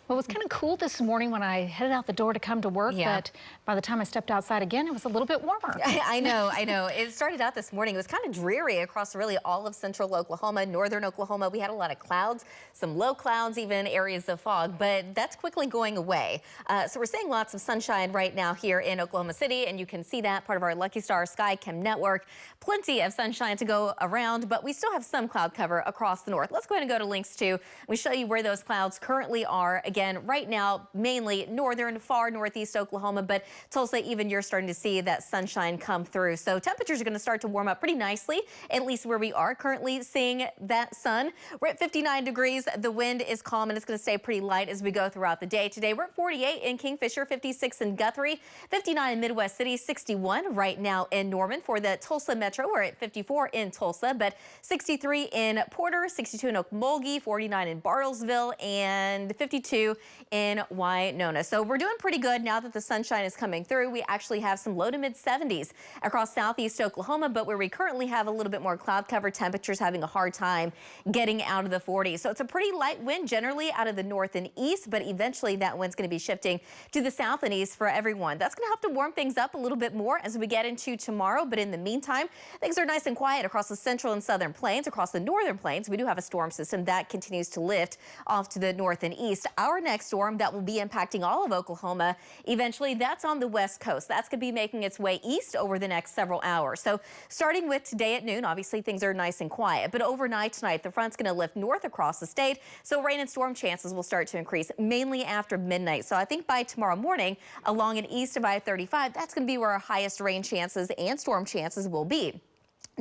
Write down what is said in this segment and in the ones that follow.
Well, it was kind of cool this morning when I headed out the door to come to work, but by the time I stepped outside again, it was a little bit warmer. I know. It started out this morning. It was kind of dreary across really all of central Oklahoma, northern Oklahoma. We had a lot of clouds, some low clouds, even areas of fog, but that's quickly going away. So we're seeing lots of sunshine right now here in Oklahoma City, and you can see that part of our Lucky Star Sky Chem network. Plenty of sunshine to go around, but we still have some cloud cover across the north. Let's go ahead and go to links 2. We show you where those clouds currently are. Again, right now, mainly northern, far northeast Oklahoma, but Tulsa, even you're starting to see that sunshine come through. So temperatures are going to start to warm up pretty nicely, at least where we are currently seeing that sun. We're at 59 degrees. The wind is calm and it's going to stay pretty light as we go throughout the day. Today, we're at 48 in Kingfisher, 56 in Guthrie, 59 in Midwest City, 61 right now in Norman. For the Tulsa Metro, we're at 54 in Tulsa, but 63 in Porter, 62 in Okmulgee, 49 in Bartlesville, and 52 in Winona. So we're doing pretty good now that the sunshine is coming through. We actually have some low to mid 70s across southeast Oklahoma, but where we currently have a little bit more cloud cover, temperatures having a hard time getting out of the 40s. So it's a pretty light wind generally out of the north and east, but eventually that wind's going to be shifting to the south and east for everyone. That's going to help to warm things up a little bit more as we get into tomorrow. But in the meantime, things are nice and quiet across the central and southern plains. Across the northern plains, we do have a storm system that continues to lift off to the north and east. Our next storm that will be impacting all of Oklahoma eventually, that's on the west coast. That's going to be making its way east over the next several hours. So starting with today at noon, obviously things are nice and quiet, but overnight tonight the front's going to lift north across the state, so rain and storm chances will start to increase mainly after midnight. So I think by tomorrow morning along and east of I-35, that's going to be where our highest rain chances and storm chances will be.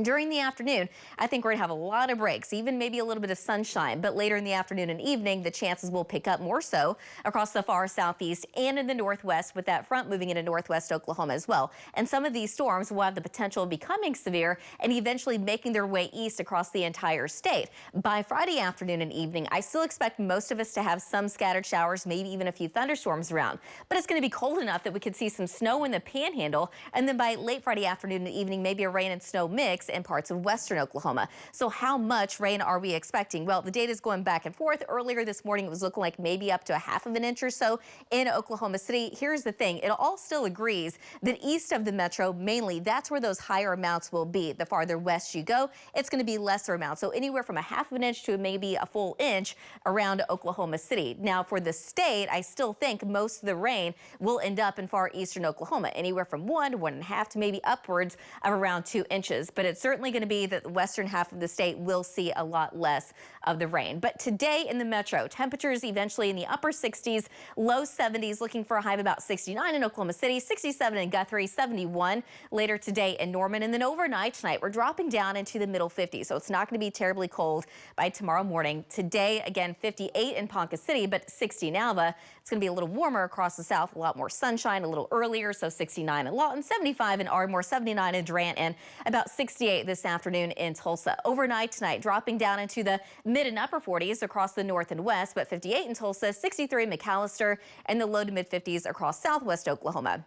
During the afternoon, I think we're going to have a lot of breaks, even maybe a little bit of sunshine. But later in the afternoon and evening, the chances will pick up more so across the far southeast and in the northwest, with that front moving into northwest Oklahoma as well. And some of these storms will have the potential of becoming severe and eventually making their way east across the entire state. By Friday afternoon and evening, I still expect most of us to have some scattered showers, maybe even a few thunderstorms around. But it's going to be cold enough that we could see some snow in the panhandle. And then by late Friday afternoon and evening, maybe a rain and snow mix in parts of western Oklahoma. So how much rain are we expecting? Well, the data is going back and forth. Earlier this morning, it was looking like maybe up to a half of an inch or so in Oklahoma City. Here's the thing. It all still agrees that east of the metro, mainly, that's where those higher amounts will be. The farther west you go, it's going to be lesser amounts. So anywhere from a half of an inch to maybe a full inch around Oklahoma City. Now, for the state, I still think most of the rain will end up in far eastern Oklahoma, anywhere from 1 to 1.5 to maybe upwards of around 2 inches. But it's certainly going to be that the western half of the state will see a lot less of the rain. But today in the metro, temperatures eventually in the upper 60s, low 70s, looking for a high of about 69 in Oklahoma City, 67 in Guthrie, 71 later today in Norman. And then overnight tonight, we're dropping down into the middle 50s. So it's not going to be terribly cold by tomorrow morning. Today, again, 58 in Ponca City, but 60 in Alva. It's going to be a little warmer across the south, a lot more sunshine a little earlier. So 69 in Lawton, 75 in Ardmore, 79 in Durant, and about 68 this afternoon in Tulsa. Overnight tonight, dropping down into the mid and upper 40s across the north and west, but 58 in Tulsa, 63 in McAllister, and the low to mid 50s across southwest Oklahoma.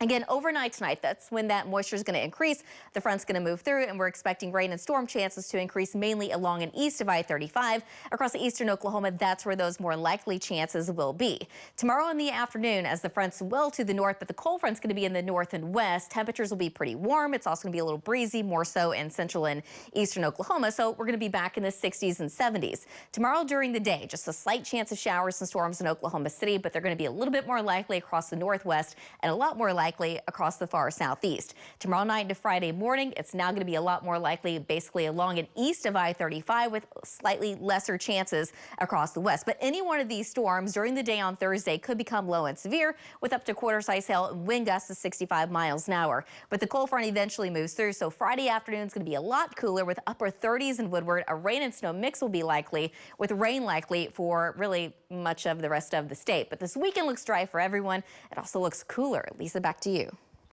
Again, overnight tonight, that's when that moisture is going to increase. The front's going to move through, and we're expecting rain and storm chances to increase mainly along and east of I-35. Across eastern Oklahoma, that's where those more likely chances will be. Tomorrow in the afternoon, as the front's well to the north, but the cold front's going to be in the north and west, temperatures will be pretty warm. It's also going to be a little breezy, more so in central and eastern Oklahoma. So we're going to be back in the 60s and 70s. Tomorrow during the day, just a slight chance of showers and storms in Oklahoma City, but they're going to be a little bit more likely across the northwest and a lot more likely across the far southeast. Tomorrow night into Friday morning, it's now going to be a lot more likely basically along and east of I-35 with slightly lesser chances across the west. But any one of these storms during the day on Thursday could become low and severe with up to quarter-size hail and wind gusts of 65 miles an hour. But the cold front eventually moves through, so Friday afternoon is going to be a lot cooler with upper 30s in Woodward. A rain and snow mix will be likely, with rain likely for really much of the rest of the state. But this weekend looks dry for everyone. It also looks cooler. Lisa, back to you.